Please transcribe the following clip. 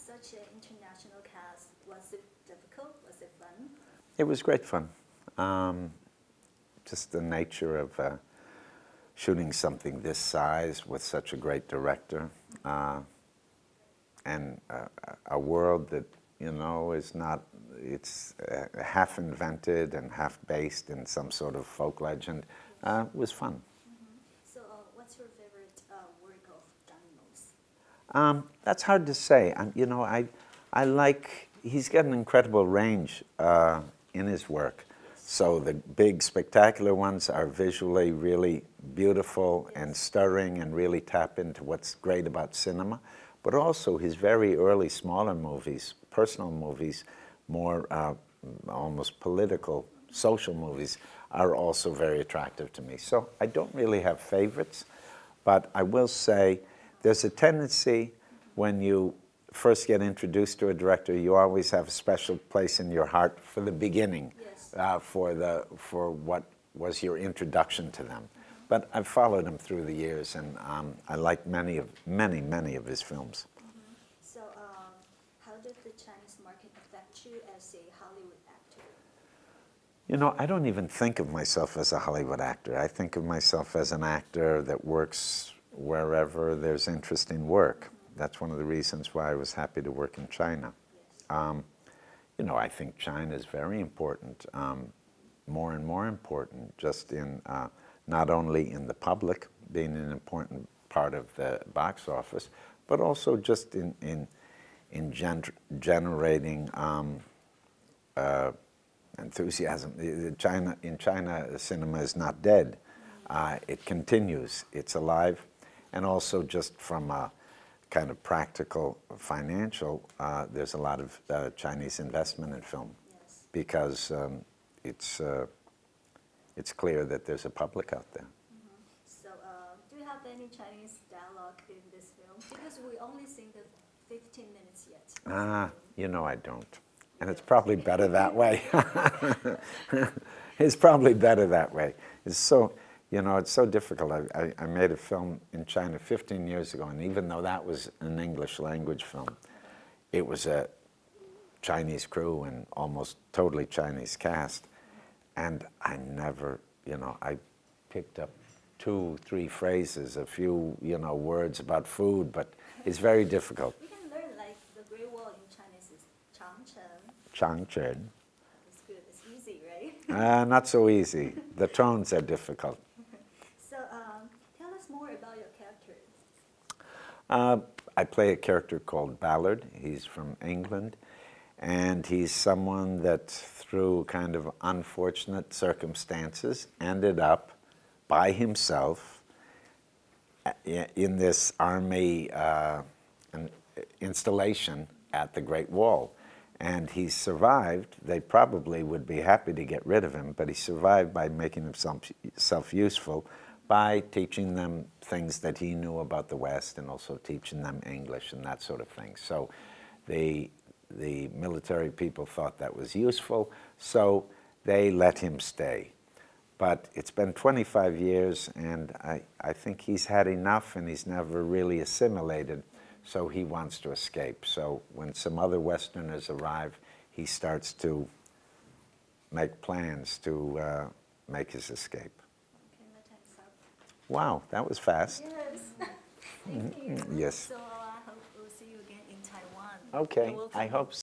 such an international cast. Was it difficult? Was it fun? It was great fun. Just the nature of shooting something this size with such a great director, and a world that, you know, is not, it's half invented and half based in some sort of folk legend, was fun. So what's your favorite work of Johnny Mo's? That's hard to say. You know, I like, he's got an incredible range in his work. So the big spectacular ones are visually really beautiful and stirring and really tap into what's great about cinema. But also his very early smaller movies, personal movies, more almost political, social movies are also very attractive to me. So I don't really have favorites, but I will say there's a tendency when you first get introduced to a director, you always have a special place in your heart for the beginning, for what was your introduction to them. But I've followed him through the years, and I like many of his films. So how did the Chinese market affect you as a Hollywood actor? You know, I don't even think of myself as a Hollywood actor. I think of myself as an actor that works wherever there's interesting work. That's one of the reasons why I was happy to work in China. You know, I think China is very important, more and more important, just in not only in the public, being an important part of the box office, but also just in generating enthusiasm. In China, cinema is not dead. It continues. It's alive. And also just from a kind of practical, financial, there's a lot of Chinese investment in film because it's clear that there's a public out there. So do you have any Chinese dialogue in this film? Because we only seen the 15 minutes yet. You know I don't. And it's probably better that way. It's probably better that way. It's so, you know, it's so difficult. I made a film in China 15 years ago, and even though that was an English language film, it was a Chinese crew and almost totally Chinese cast. And I never, you know, I picked up 2, 3 phrases, a few, you know, words about food, but it's very difficult. We can learn, like, the Great Wall in Chinese is Changcheng. Changcheng. It's good. It's easy, right? Not so easy. The tones are difficult. So tell us more about your character. I play a character called Ballard. He's from England, and he's someone that through kind of unfortunate circumstances ended up by himself in this army installation at the Great Wall. And he survived. They probably would be happy to get rid of him, but he survived by making himself useful, by teaching them things that he knew about the West and also teaching them English and that sort of thing. So the military people thought that was useful, so they let him stay. But it's been 25 years, and I think he's had enough, and he's never really assimilated, so he wants to escape. So when some other Westerners arrive, he starts to make plans to make his escape. Okay, my time's up. Wow, that was fast. Yes. Thank you. Yes. So I hope we'll see you again in Taiwan. Okay, You're I welcome. hope so.